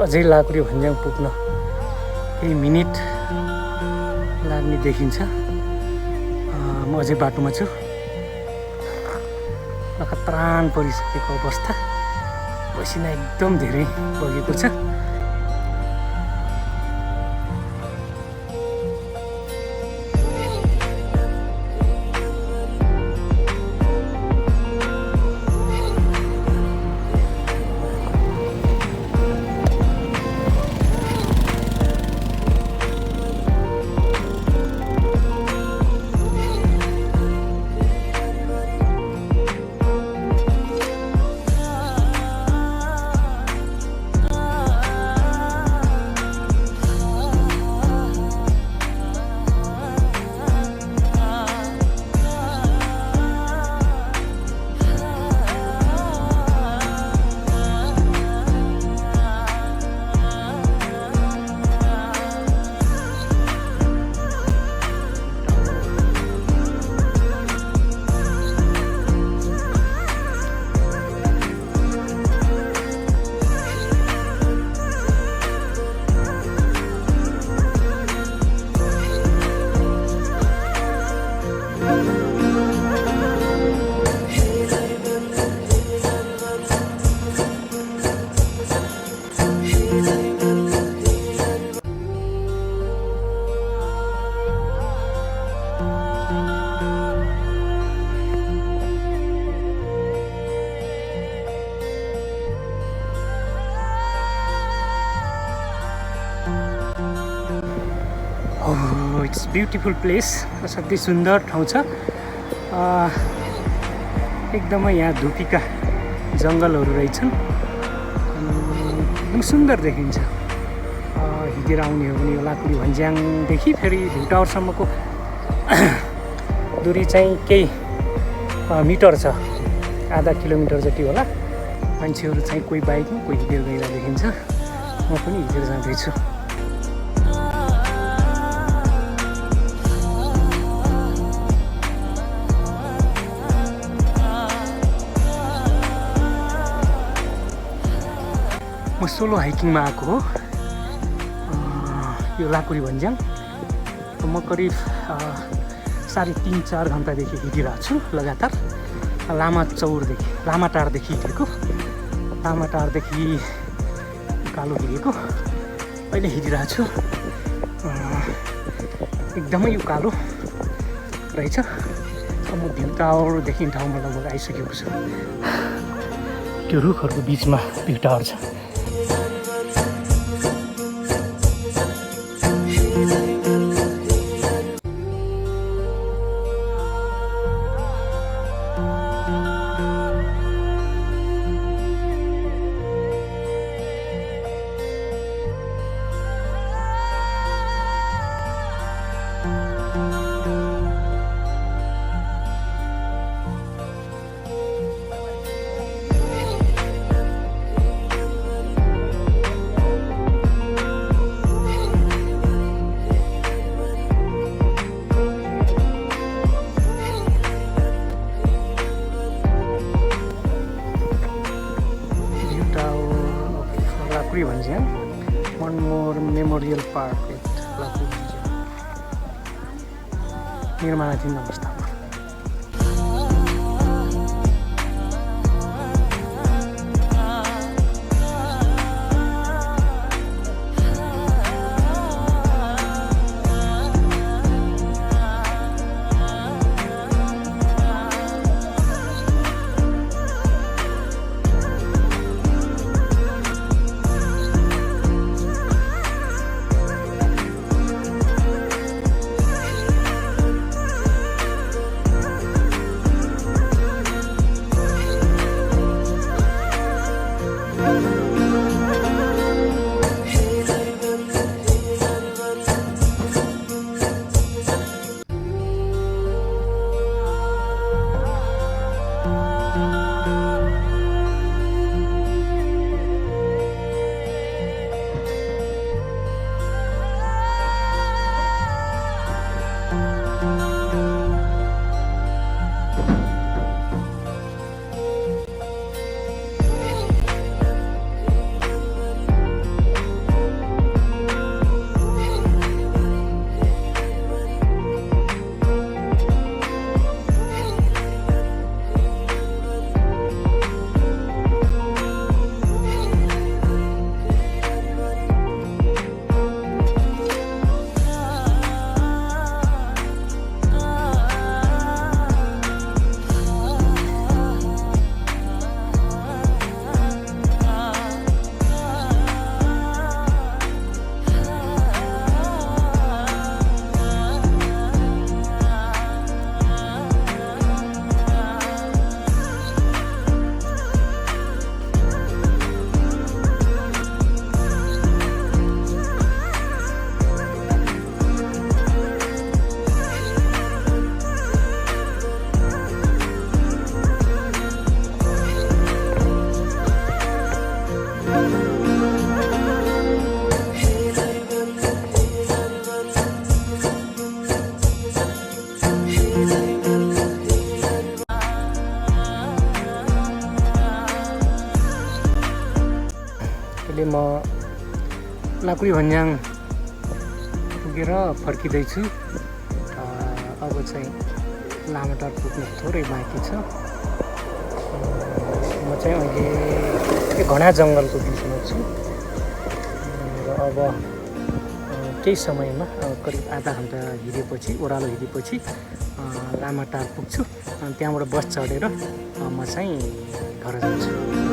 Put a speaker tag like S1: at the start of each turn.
S1: अझै लाकुरी भन्ज्याङ पुग्न केही मिनेट लाग्ने देखिन्छ। म अझै बाटोमा छु। खतरान परिसकेको अवस्था, पसिना एकदम धेरै बगेको छ। इट्स ब्युटिफुल प्लेस, असाध्यै सुन्दर ठाउँ छ। एकदमै यहाँ धुपीका जङ्गलहरू रहेछन्, एकदम सुन्दर देखिन्छ। हिँडेर आउने हो भने यो लाकुरी भन्ज्याङदेखि फेरि भ्यू टावरसम्मको दूरी चाहिँ केही मिटर छ, आधा किलोमिटर जति होला। मान्छेहरू चाहिँ कोही बाइकमा कोही हिँडेर गइरहेको देखिन्छ। म पनि हिँडेर जाँदैछु। म सोलो हाइकिङमा आएको हो यो लाकुरी भन्ज्याङ। म करिब 3.5-4 घन्टादेखि हिँडिरहेको छु लगातार। लामाटारदेखि हिँडेको, लामाटारदेखि उकालो हिँडेको, अहिले हिँडिरहेको छु। एकदमै उकालो रहेछ। म भ्यू टावर देखिने ठाउँमा लगभग आइसकेको छु। त्यो रुखहरूको बिचमा भ्यू टावर छ। Lakuri Bhanjyang, one more memorial park at Lakuri Bhanjyang. निर्माणाधीन अवस्थामा। अहिले म लाकुरी भन्ज्याङ पुगेर फर्किँदैछु। अब चाहिँ लामाटार पुग्नु थोरै बाँकी छ। म चाहिँ अहिले घना जङ्गलको बिचमा छु र अब केही समयमा करिब आधा घन्टा हिँडेपछि ओह्रालो हिँडेपछि लामाटार पुग्छु। अनि त्यहाँबाट बस चढेर म चाहिँ घर जान्छु।